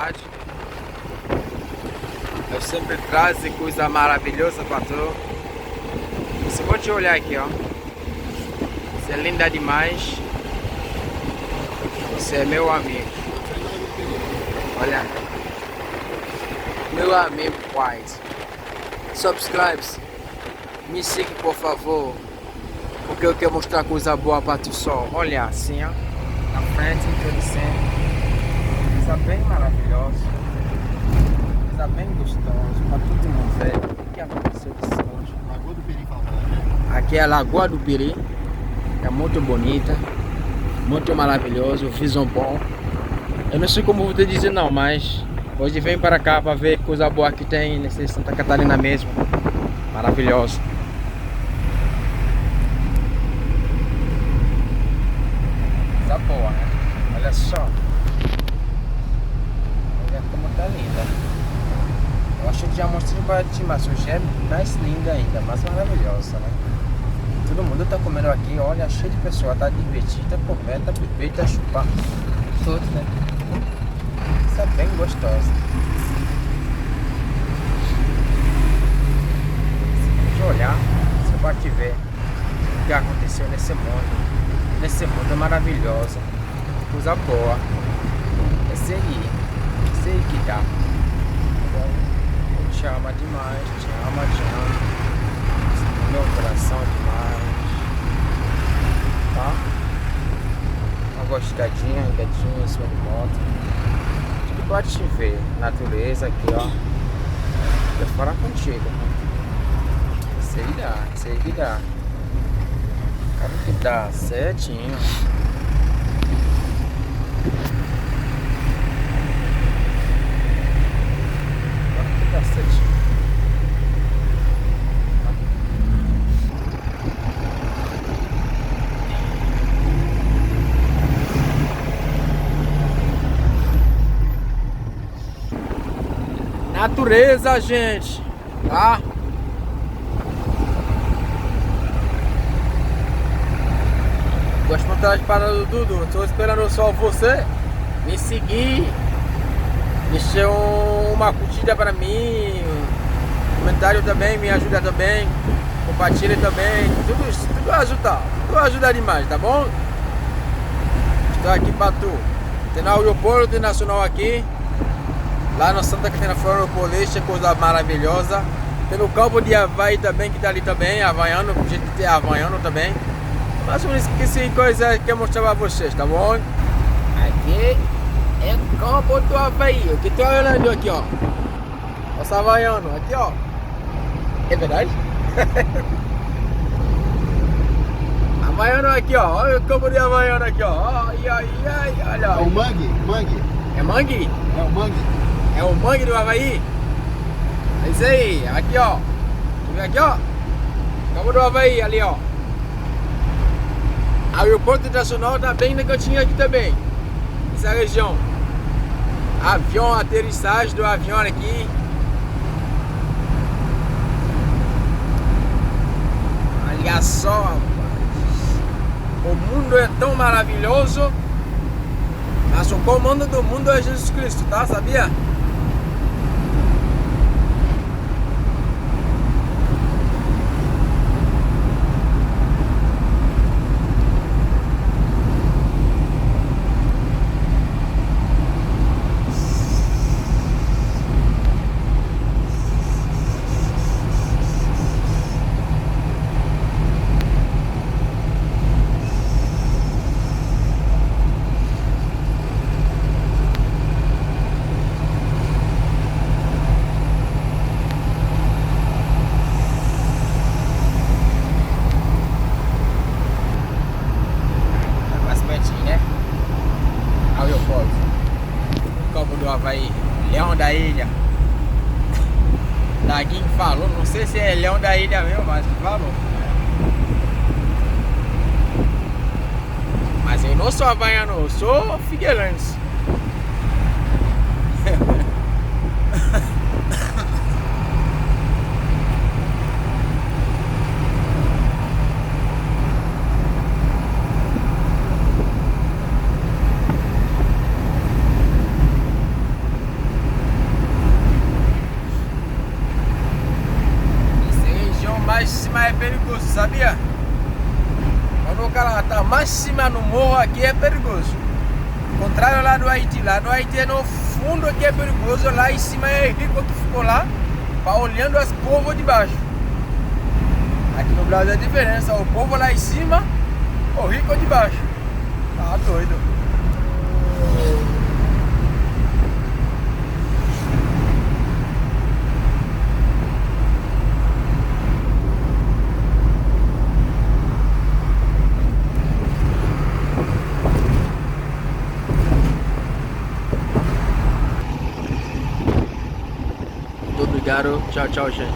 cidade. Eu sempre trago coisa maravilhosa para tu. Você pode olhar aqui, ó. Você é linda demais. Você é meu amigo. Olha. Meu amigo White. Subscribe. Me siga, por favor. Porque eu quero mostrar coisa boa para tu só. Olha assim, ó. Na frente, interessante. Coisa bem maravilhosa. Coisa bem gostosa. Para todo mundo ver. O que aconteceu desse hoje? Lagoa do Peri falando. Aqui é a Lagoa do Peri. É muito bonita. Muito maravilhoso. Visão bom. Eu não sei como vou te dizer não, mas hoje vem para cá para ver coisa boa que tem nesse Santa Catarina mesmo. Maravilhoso. Coisa boa, né? Olha só. Olha como tá linda. Eu acho que já mostrei para ti, mas hoje é mais linda ainda, mais maravilhosa, né? Todo mundo tá comendo aqui, olha, cheio de pessoas, tá divertido, tá comendo, tá bebendo, tá chupando. Tudo, né? Isso é bem gostoso. Deixa eu olhar, você pode ver o que aconteceu nesse mundo. Nesse mundo maravilhoso. Coisa boa. Esse aí que dá. Eu te amo demais, te amo. Meu coração demais. Tá? Uma gostadinha em cima de moto. Tudo pode te ver. Natureza aqui, ó. Vou falar contigo. Isso aí que dá. Cara que dá certinho. Cara que dá certinho. Natureza, gente, tá? Gosto de estar parado do Dudu. Estou esperando só você me seguir, deixar uma curtida para mim, comentário também, me ajuda também, compartilha também, tudo ajuda demais, tá bom? Estou aqui para tu. Tem no aeroporto internacional aqui. Lá no Santa Catarina Florianópolis, coisa maravilhosa. Tem no campo de Havaí também, que tá ali também, havaiano, com gente que tem havaiano também. Mas eu não esqueci coisa que eu mostrar pra vocês, tá bom? Aqui é o campo do Havaí, o que tô olhando aqui, ó. Nossa havaiano, aqui, ó. É verdade? Havaiano aqui, ó. Olha o campo de havaiano aqui, ó. Ai, olha. É o mangue? É mangue? É o mangue. É o mangue do Havaí? É isso aí, aqui ó. Deixa eu ver aqui ó. Campo do Havaí, ali ó. Aeroporto Internacional tá bem na cantinha aqui também. Essa região. Avião, aterrissagem do avião aqui. Olha só, rapaz. O mundo é tão maravilhoso. Mas o comando do mundo é Jesus Cristo, tá? Sabia? Campo do Havaí, Leão da Ilha. Daguinho falou, não sei se é Leão da Ilha mesmo, mas falou. Mas eu não sou havaiano, eu sou figueirense. sabia? Quando o cara tá mais cima no morro aqui é perigoso. Contrário lá do Haiti. Lá no Haiti é no fundo que é perigoso. Lá em cima é rico que ficou lá, olhando as povos de baixo. Aqui no Brasil é a diferença. O povo lá em cima, o rico de baixo. Tá doido. Muito obrigado. Tchau, tchau, gente.